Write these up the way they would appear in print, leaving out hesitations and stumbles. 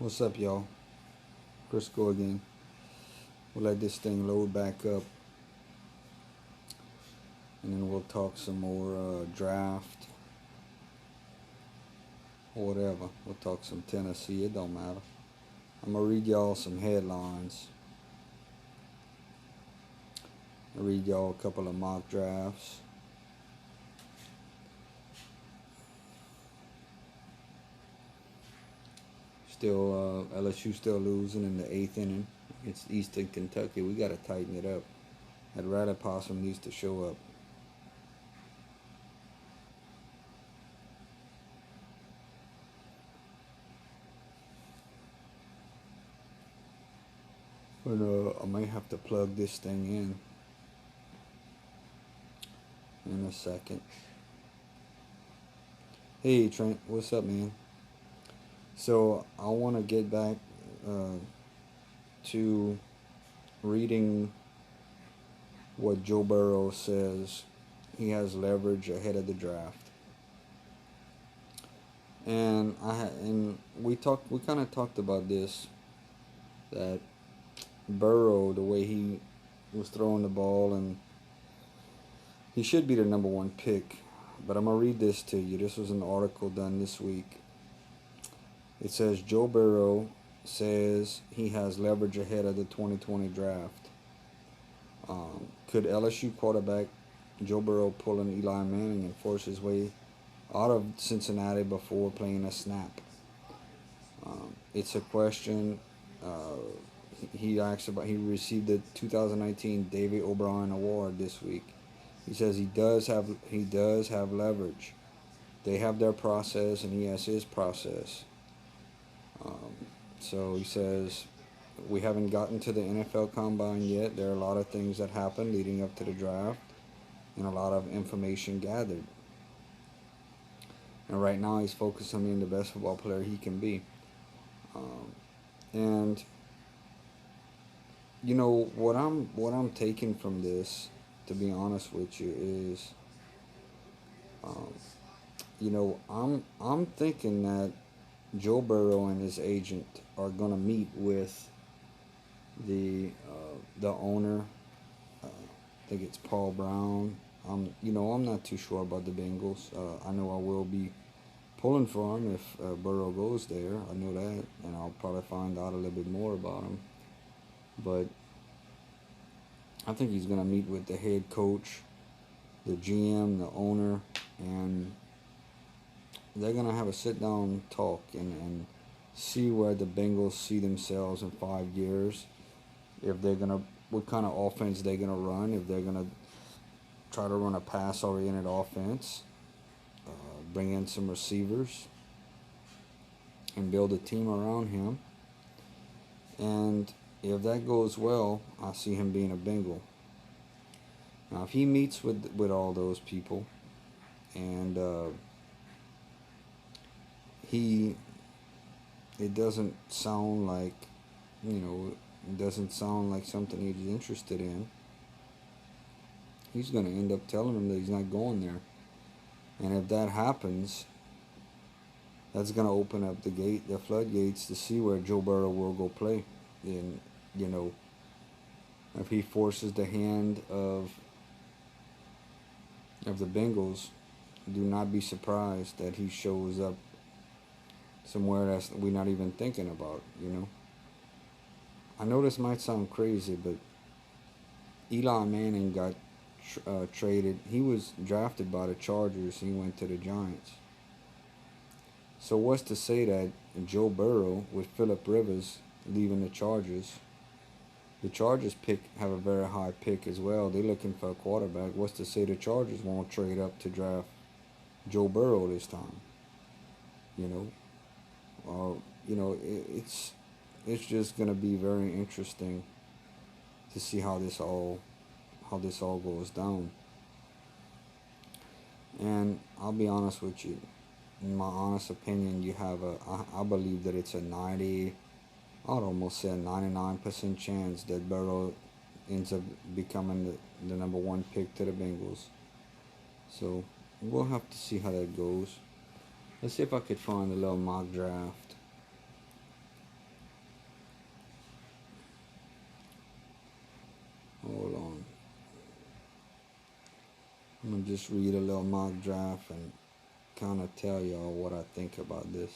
What's up, y'all? Crisco again. We'll let this thing load back up, and then we'll talk some more draft or whatever. We'll talk some Tennessee. It don't matter. I'm gonna read y'all some headlines. I'll read y'all a couple of mock drafts. Still, LSU still losing in the 8th inning. It's Eastern Kentucky. We gotta tighten it up. That Rattler Possum needs to show up. But I might have to plug this thing in a second. Hey Trent, what's up, man? So I want to get back to reading what Joe Burrow says he has leverage ahead of the draft. And we kind of talked about this, that Burrow, the way he was throwing the ball, and he should be the number one pick. But I'm gonna read this to you. This was an article done this week. It says Joe Burrow says he has leverage ahead of the 2020 draft. Could LSU quarterback Joe Burrow pull an Eli Manning and force his way out of Cincinnati before playing a snap? It's a question. He asked about. He received the 2019 David O'Brien Award this week. He says he does have leverage. They have their process, and he has his process. So he says, we haven't gotten to the NFL Combine yet. There are a lot of things that happen leading up to the draft, and a lot of information gathered. And right now he's focused on being the best football player he can be. And you know what I'm taking from this, to be honest with you, is, I'm thinking that Joe Burrow and his agent are gonna meet with the owner. I think it's Paul Brown. I'm not too sure about the Bengals. I know I will be pulling for him if Burrow goes there. I know that, and I'll probably find out a little bit more about him. But I think he's gonna meet with the head coach, the GM, the owner, and they're gonna have a sit-down talk and see where the Bengals see themselves in 5 years. If they're gonna, what kind of offense they're gonna run. If they're gonna try to run a pass-oriented offense, bring in some receivers, and build a team around him. And if that goes well, I see him being a Bengal. Now, if he meets with all those people, and it doesn't sound like, it doesn't sound like something he's interested in, he's going to end up telling him that he's not going there. And if that happens, that's going to open up the floodgates to see where Joe Burrow will go play. And, if he forces the hand of the Bengals, do not be surprised that he shows up somewhere that we're not even thinking about, I know this might sound crazy, but Eli Manning got traded. He was drafted by the Chargers. He went to the Giants. So what's to say that Joe Burrow, with Phillip Rivers leaving the Chargers have a very high pick as well. They're looking for a quarterback. What's to say the Chargers won't trade up to draft Joe Burrow this time? It's just gonna be very interesting to see how this all goes down. And I'll be honest with you, in my honest opinion, I believe that it's a 90, I'd almost say a 99% chance that Burrow ends up becoming the number one pick to the Bengals. So we'll have to see how that goes. Let's see if I could find a little mock draft. I'm gonna just read a little mock draft and kind of tell y'all what I think about this.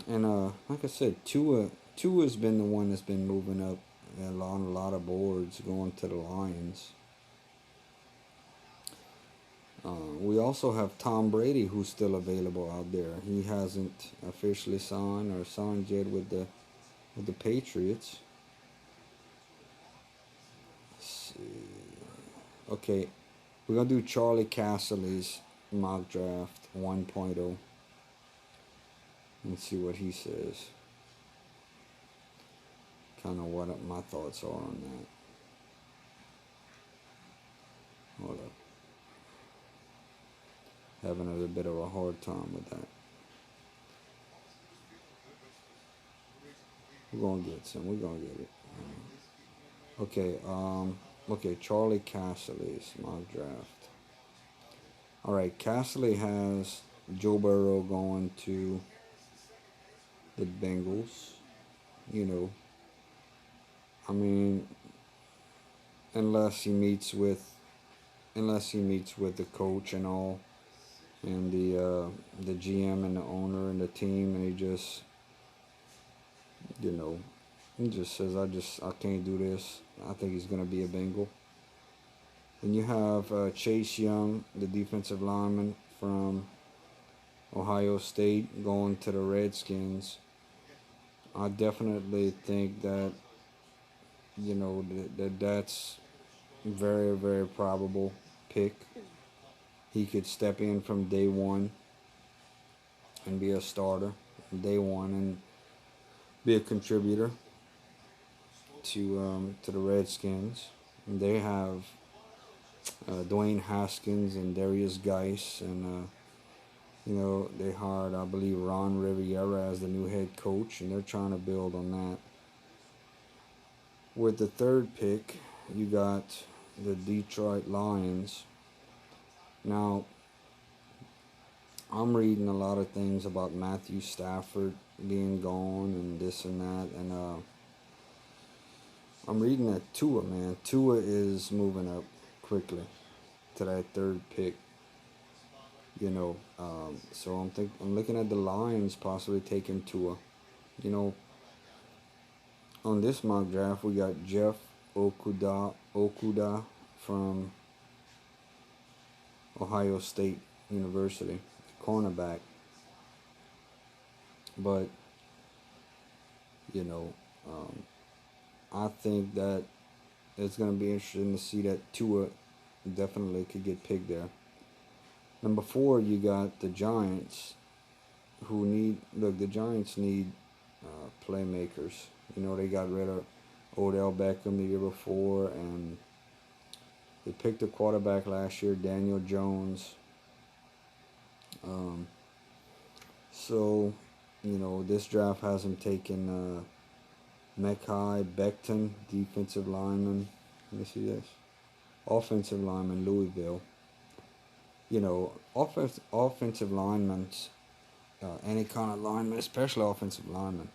And like I said, Tua's been the one that's been moving up on a lot of boards, going to the Lions. We also have Tom Brady, who's still available out there. He hasn't officially signed or signed yet with the Patriots. Let's see. Okay, we're gonna do Charlie Cassidy's mock draft 1.0 and see what he says. Kind of what my thoughts are on that. Hold up. Having a little bit of a hard time with that. We're gonna get some. We're gonna get it. Okay. Okay. Charlie Cassidy's mock draft. All right. Cassidy has Joe Burrow going to the Bengals. You know, I mean, unless he meets with the coach and all, and the GM and the owner and the team, and he just, you know, he just says, I can't do this. I think he's gonna be a Bengal. Then you have Chase Young, the defensive lineman from Ohio State, going to the Redskins. I definitely think that, you know, that's very, very probable pick. He could step in from day one and be a starter day one and be a contributor to the Redskins. And they have Dwayne Haskins and Darius Geis, and you know, they hired, I believe, Ron Rivera as the new head coach, and they're trying to build on that. With the third pick, you got the Detroit Lions. Now, I'm reading a lot of things about Matthew Stafford being gone and this and that, and I'm reading that Tua, man. Tua is moving up quickly to that third pick. You know, so I'm looking at the Lions possibly taking Tua. You know, on this mock draft we got Jeff Okuda from Ohio State University, cornerback. But you know, I think that it's going to be interesting to see that Tua definitely could get picked there. Number 4, you got the Giants, who need, look, the Giants need playmakers. You know, they got rid of Odell Beckham the year before, and they picked a quarterback last year, Daniel Jones. So, you know, this draft has him taking Mekhi Becton, defensive lineman. Let me see this. Offensive lineman, Louisville. You know, offensive linemen, any kind of lineman, especially offensive linemen,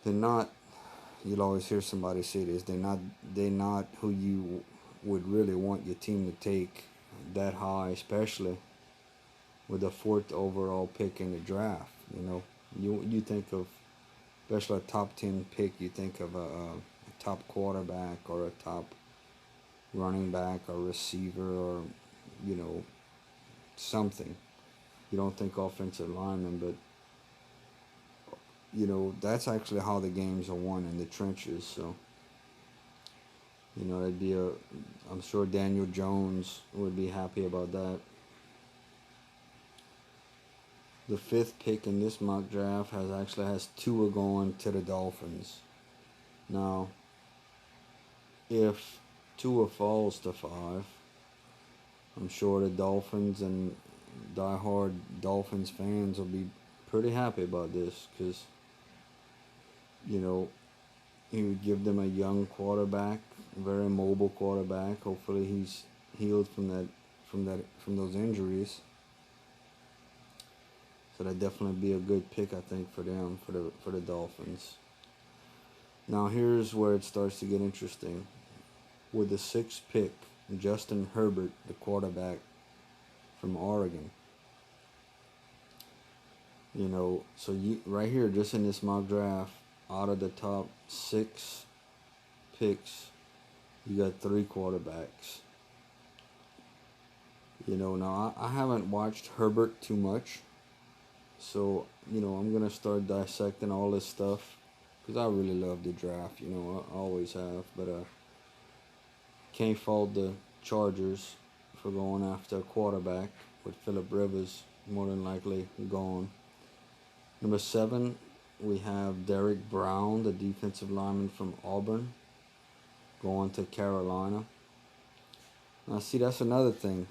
they're not. You'll always hear somebody say this. They're not who you would really want your team to take that high, especially with the 4th overall pick in the draft. You know, you think of, especially a top 10 pick, you think of a top quarterback or a top running back or receiver or, you know, something. You don't think offensive lineman, but you know, that's actually how the games are won, in the trenches. So, you know, that'd be I'm sure Daniel Jones would be happy about that. The 5th pick in this mock draft has Tua going to the Dolphins. Now, if Tua falls to 5, I'm sure the Dolphins and diehard Dolphins fans will be pretty happy about this, because, you know, he would give them a young quarterback, a very mobile quarterback. Hopefully he's healed from those injuries. So that'd definitely be a good pick, I think, for them, for the Dolphins. Now here's where it starts to get interesting. With the 6th pick, Justin Herbert, the quarterback from Oregon. You know, so you right here, just in this mock draft, out of the top 6 picks, you got 3 quarterbacks. You know, now I haven't watched Herbert too much, so you know I'm gonna start dissecting all this stuff because I really love the draft. You know, I always have, but can't fault the Chargers for going after a quarterback with Phillip Rivers more than likely gone. Number 7, we have Derek Brown, the defensive lineman from Auburn, going to Carolina. Now, see, that's another thing.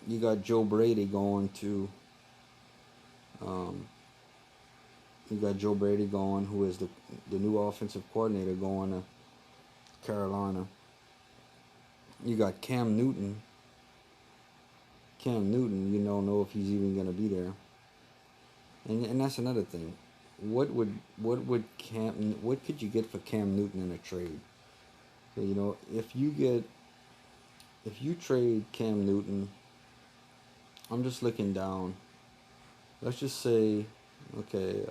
You got Joe Brady going to. You got Joe Brady going, who is the new offensive coordinator, going to Carolina. You got Cam Newton. Cam Newton, you don't know if he's even going to be there. And that's another thing. What could you get for Cam Newton in a trade? So, you know, if you trade Cam Newton, I'm just looking down. Let's just say, okay,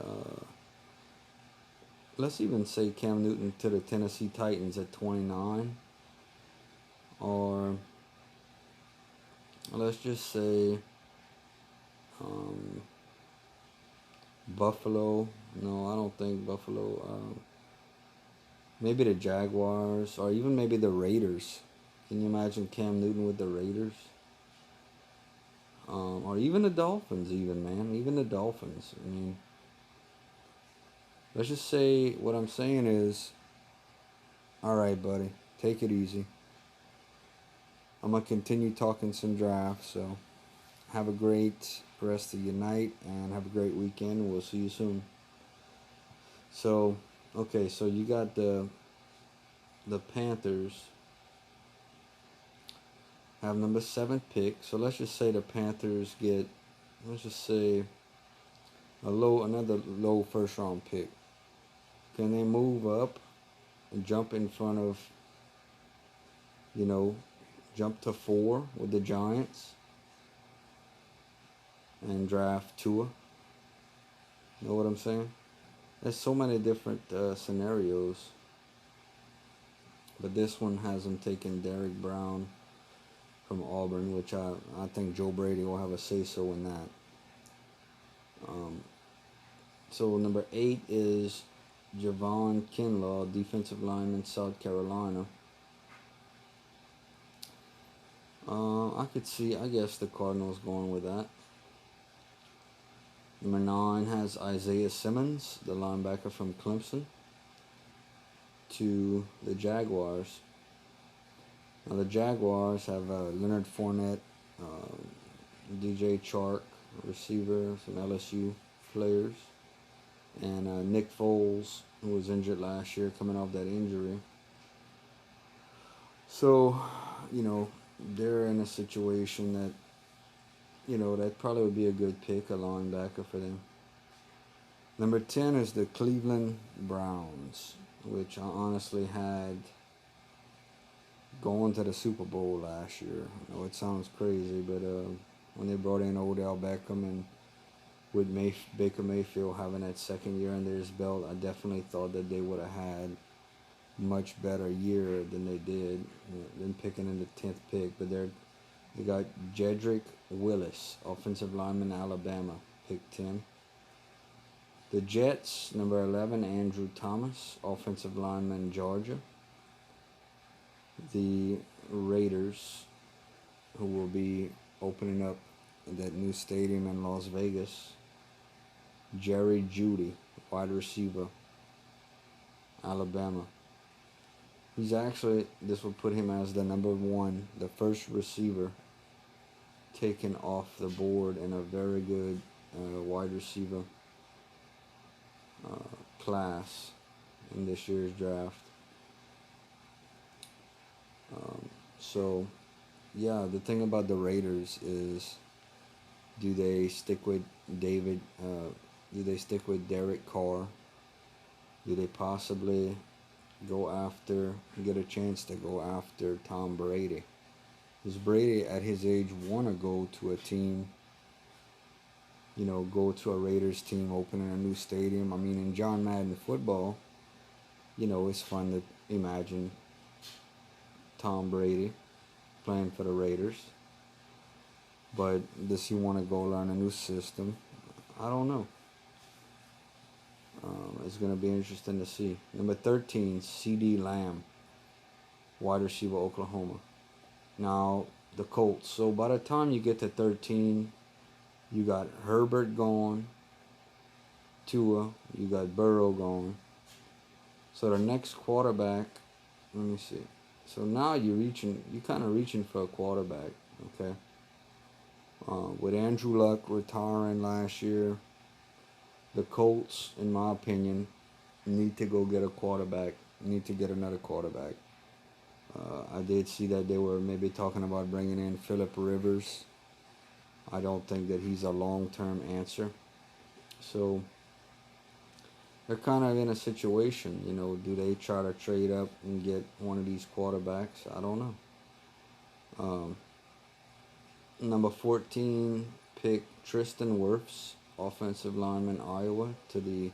let's even say Cam Newton to the Tennessee Titans at 29, or let's just say Buffalo. No, I don't think Buffalo. Maybe the Jaguars, or even maybe the Raiders. Can you imagine Cam Newton with the Raiders? Or even the Dolphins, even the Dolphins. I mean, let's just say what I'm saying is, all right, buddy, take it easy. I'm gonna continue talking some drafts. So, have a great rest of your night and have a great weekend. We'll see you soon. So, okay, so you got the Panthers have number 7 pick. So let's just say the Panthers get, let's just say, another low first round pick. Can they move up and jump in front of, you know, jump to 4 with the Giants and draft Tua? Know what I'm saying? There's so many different scenarios, but this one has them taking Derek Brown from Auburn, which I think Joe Brady will have a say-so in that. So number 8 is Javon Kinlaw, defensive lineman, South Carolina. I could see, I guess, the Cardinals going with that. Number 9 has Isaiah Simmons, the linebacker from Clemson, to the Jaguars. Now the Jaguars have Leonard Fournette, DJ Chark, receiver, some LSU players, and Nick Foles, who was injured last year, coming off that injury. So, you know, they're in a situation that, you know, that probably would be a good pick, a linebacker for them. Number 10 is the Cleveland Browns, which I honestly had going to the Super Bowl last year. I know it sounds crazy, but when they brought in Odell Beckham and with Baker Mayfield having that second year under his belt, I definitely thought that they would have had much better year than they did, than picking in the 10th pick. But they got Jedrick Willis, offensive lineman, Alabama, pick 10. The Jets, number 11, Andrew Thomas, offensive lineman, Georgia. The Raiders, who will be opening up that new stadium in Las Vegas, Jerry Jeudy, wide receiver, Alabama. He's actually, this will put him as the number 1, the first receiver taken off the board in a very good wide receiver class in this year's draft. So, yeah, the thing about the Raiders is, do they stick with David? Do they stick with Derek Carr? Do they possibly get a chance to go after Tom Brady. Because Brady, at his age, want to go to a team, go to a Raiders team opening a new stadium. I mean, in John Madden football, it's fun to imagine Tom Brady playing for the Raiders. But does he want to go learn a new system? I don't know. It's going to be interesting to see. Number 13, C.D. Lamb, wide receiver, Oklahoma. Now, the Colts. So by the time you get to 13, you got Herbert gone, Tua, you got Burrow gone. So the next quarterback, let me see. So now you're kind of reaching for a quarterback, okay? With Andrew Luck retiring last year, the Colts, in my opinion, need to go get a quarterback. Need to get another quarterback. I did see that they were maybe talking about bringing in Phillip Rivers. I don't think that he's a long-term answer. So they're kind of in a situation, do they try to trade up and get one of these quarterbacks? I don't know. Number 14 pick Tristan Wirfs, offensive lineman, Iowa, to the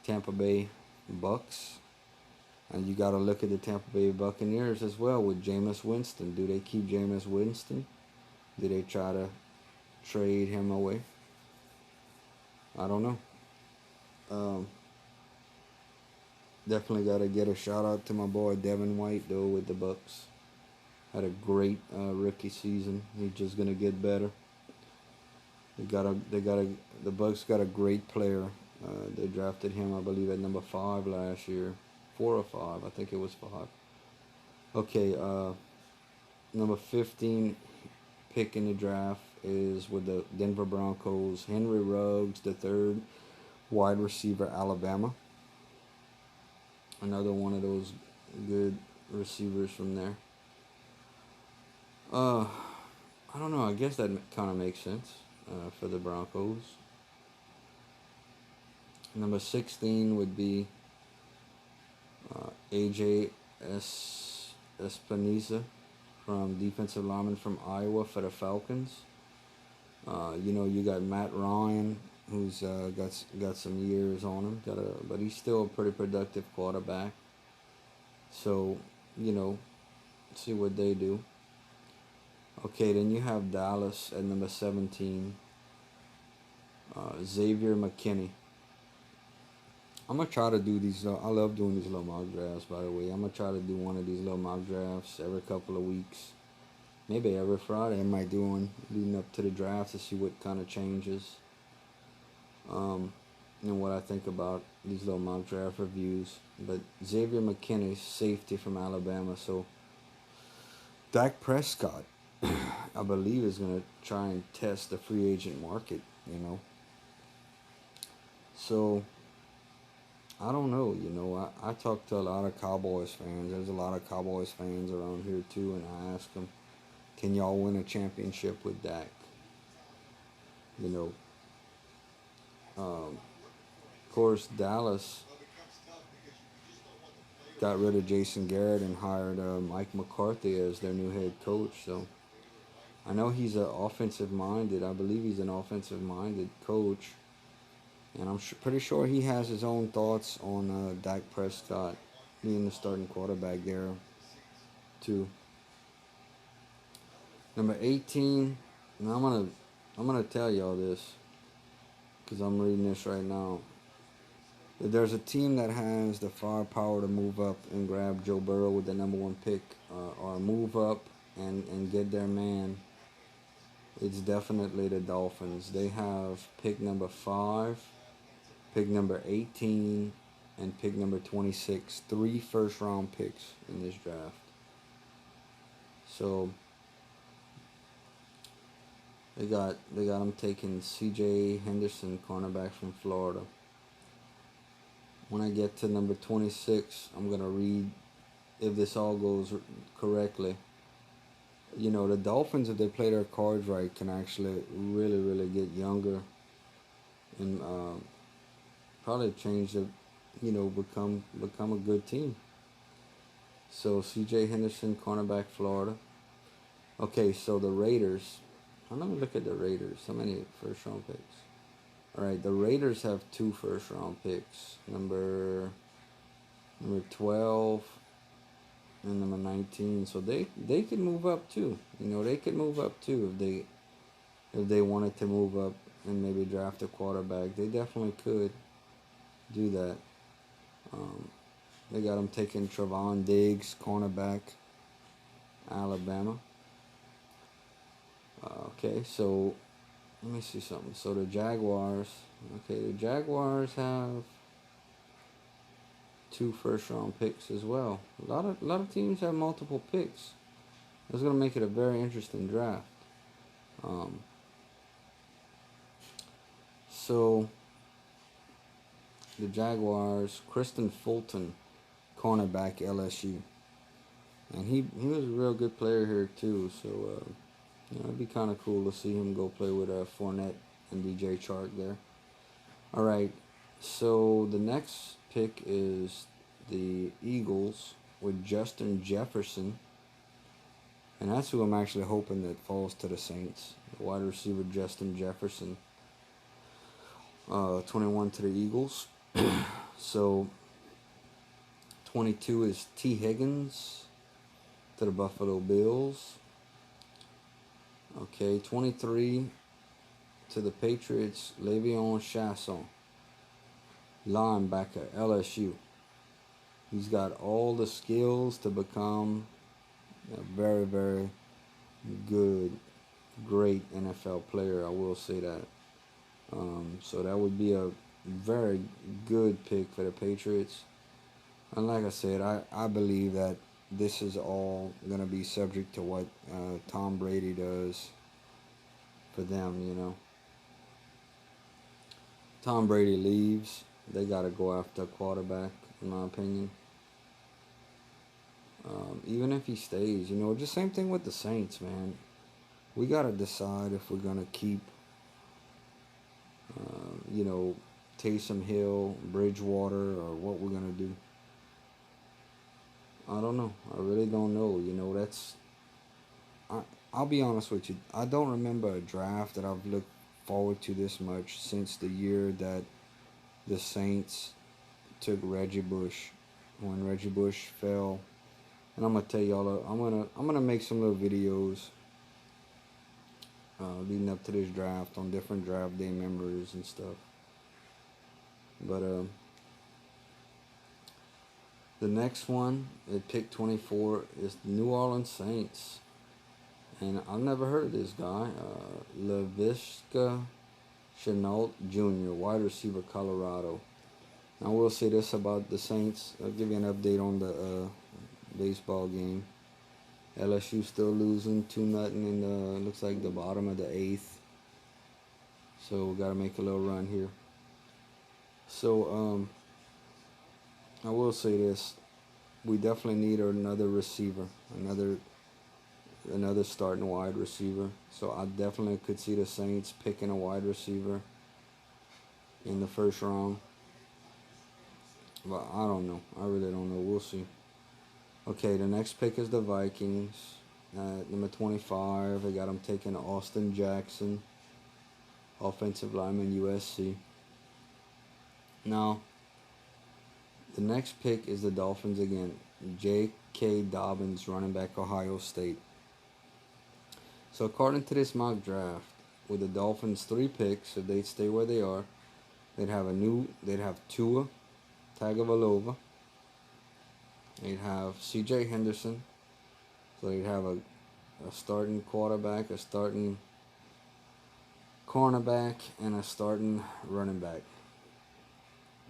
Tampa Bay Bucks. And you got to look at the Tampa Bay Buccaneers as well with Jameis Winston. Do they keep Jameis Winston? Do they try to trade him away? I don't know. Definitely got to get a shout out to my boy Devin White though with the Bucks. Had a great rookie season. He's just gonna get better. The Bucks got a great player. They drafted him, I believe, at number 5 last year, 4 or 5. I think it was 5. Okay, number 15 pick in the draft is with the Denver Broncos, Henry Ruggs III, wide receiver, Alabama. Another one of those good receivers from there. I don't know. I guess that kind of makes sense for the Broncos. Number 16 would be AJ Espinosa, from defensive lineman from Iowa for the Falcons. You got Matt Ryan, who's got some years on him, but he's still a pretty productive quarterback. So, see what they do. Okay, then you have Dallas at number 17. Xavier McKinney. I'm going to try to do these. I love doing these little mock drafts, by the way. I'm going to try to do one of these little mock drafts every couple of weeks. Maybe every Friday I might do one leading up to the draft to see what kind of changes. And what I think about these little mock draft reviews. But Xavier McKinney, safety from Alabama. So Dak Prescott, I believe, is going to try and test the free agent market, So I don't know, I talk to a lot of Cowboys fans. There's a lot of Cowboys fans around here too, and I ask them, can y'all win a championship with Dak? Of course, Dallas got rid of Jason Garrett and hired Mike McCarthy as their new head coach. So I know he's I believe he's an offensive-minded coach. And I'm pretty sure he has his own thoughts on Dak Prescott being the starting quarterback there, too. Number 18, and I'm gonna tell y'all this because I'm reading this right now. There's a team that has the firepower to move up and grab Joe Burrow with the number 1 pick, or move up and get their man. It's definitely the Dolphins. They have pick number 5. Pick number 18 and pick number 26. 3 first-round picks in this draft. So they got them taking C.J. Henderson, cornerback from Florida. When I get to number 26, I'm gonna read if this all goes correctly. The Dolphins, if they play their cards right, can actually really, really get younger and probably change become a good team. So C.J. Henderson, cornerback, Florida. Okay, so the Raiders. Let me look at the Raiders. How many first round picks? All right, the Raiders have 2 first round picks. Number 12 and number 19. So they could move up too. You know, they could move up too if they wanted to move up and maybe draft a quarterback. They definitely could do that. They got them taking Trevon Diggs, cornerback, Alabama. Okay, so let me see something. So the Jaguars. Okay, the Jaguars have 2 first round picks as well. A lot of teams have multiple picks. That's gonna make it a very interesting draft. So the Jaguars, Kristen Fulton, cornerback, LSU, and he was a real good player here too. So you know, it'd be kind of cool to see him go play with Fournette and DJ Chark there. All right, so the next pick is the Eagles with Justin Jefferson, and that's who I'm actually hoping that falls to the Saints. The wide receiver Justin Jefferson, 21 to the Eagles. So 22 is T. Higgins to the Buffalo Bills. Okay, 23 to the Patriots, Le'Veon Chasson, linebacker, LSU. He's got all the skills to become a very, very good, great NFL player. I will say that. So that would be a very good pick for the Patriots. And like I said, I believe that this is all going to be subject to what Tom Brady does for them, you know. Tom Brady leaves, they got to go after a quarterback, in my opinion. Even if he stays, you know, just same thing with the Saints, man. We got to decide if we're going to keep, you know, Taysom Hill, Bridgewater, or what we're going to do. I don't know. I really don't know. You know, I'll be honest with you. I don't remember a draft that I've looked forward to this much since the year that the Saints took Reggie Bush, when Reggie Bush fell. And I'm gonna tell y'all, I'm gonna make some little videos leading up to this draft on different draft day members and stuff. But the next one at pick 24 is the New Orleans Saints, and I've never heard of this guy, Laviska Shenault Jr., wide receiver, Colorado. I will say this about the Saints. I'll give you an update on the baseball game. LSU still losing 2-0 in the, looks like the bottom of the 8th. So we got to make a little run here. So I will say this: we definitely need another receiver, another starting wide receiver. So I definitely could see the Saints picking a wide receiver in the first round. But I don't know. I really don't know. We'll see. Okay, the next pick is the Vikings. Number 25, they got them taking Austin Jackson, offensive lineman, USC. Now, the next pick is the Dolphins again. J.K. Dobbins, running back, Ohio State. So according to this mock draft, with the Dolphins 3 picks, if they stay where they are, they'd have Tua Tagovailoa. They'd have C.J. Henderson. So they'd have a starting quarterback, a starting cornerback, and a starting running back.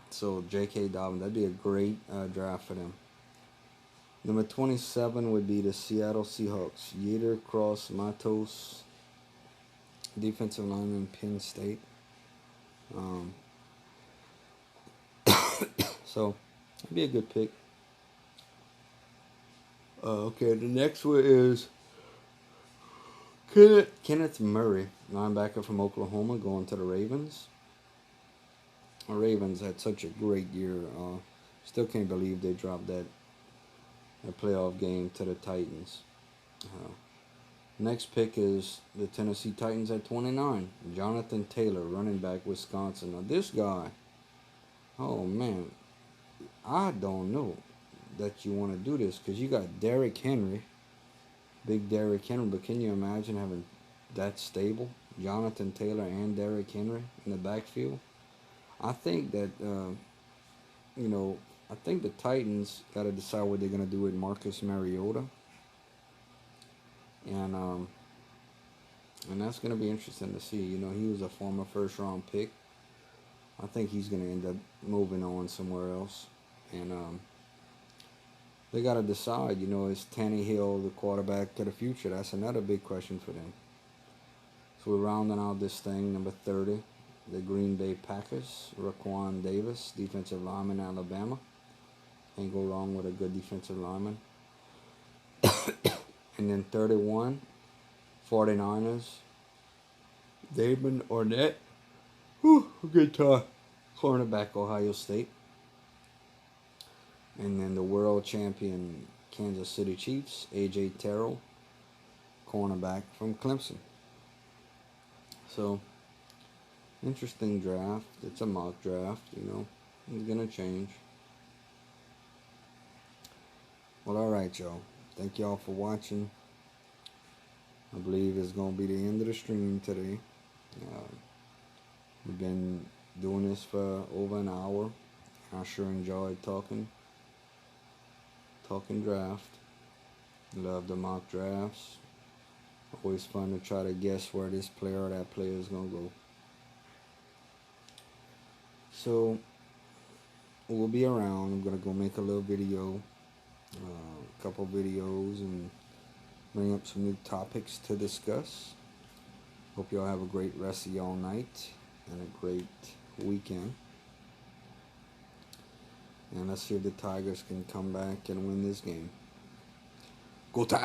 So J.K. Dobbins, that'd be a great draft for them. Number 27 would be the Seattle Seahawks. Yetur Gross-Matos, defensive lineman, Penn State. So that'd be a good pick. Okay, the next one is Kenneth Murray, linebacker from Oklahoma, going to the Ravens. The Ravens had such a great year. Still can't believe they dropped that a playoff game to the Titans. Next pick is the Tennessee Titans at 29. Jonathan Taylor, running back, Wisconsin. Now this guy, oh man, I don't know that you want to do this because you got Derrick Henry, big Derrick Henry, but can you imagine having that stable, Jonathan Taylor and Derrick Henry in the backfield? I think that you know, I think the Titans got to decide what they're gonna do with Marcus Mariota, and that's gonna be interesting to see. You know, he was a former first-round pick. I think he's gonna end up moving on somewhere else, and they got to decide. You know, is Tannehill the quarterback to the future? That's another big question for them. So we're rounding out this thing, number 30, the Green Bay Packers, Raquan Davis, defensive lineman, Alabama. Can't go wrong with a good defensive lineman. And then 31, 49ers, Damon Arnett. Whew, good time. Cornerback, Ohio State. And then the world champion Kansas City Chiefs, A.J. Terrell, cornerback from Clemson. So, interesting draft. It's a mock draft, you know. It's going to change. Well, alright, y'all. Thank y'all for watching. I believe it's going to be the end of the stream today. We've been doing this for over an hour. I sure enjoyed talking draft. Love the mock drafts. Always fun to try to guess where this player or that player is going to go. So, we'll be around. I'm going to go make a little video, a couple videos, and bring up some new topics to discuss. Hope y'all have a great rest of y'all night and a great weekend. And let's see if the Tigers can come back and win this game. Go Tigers!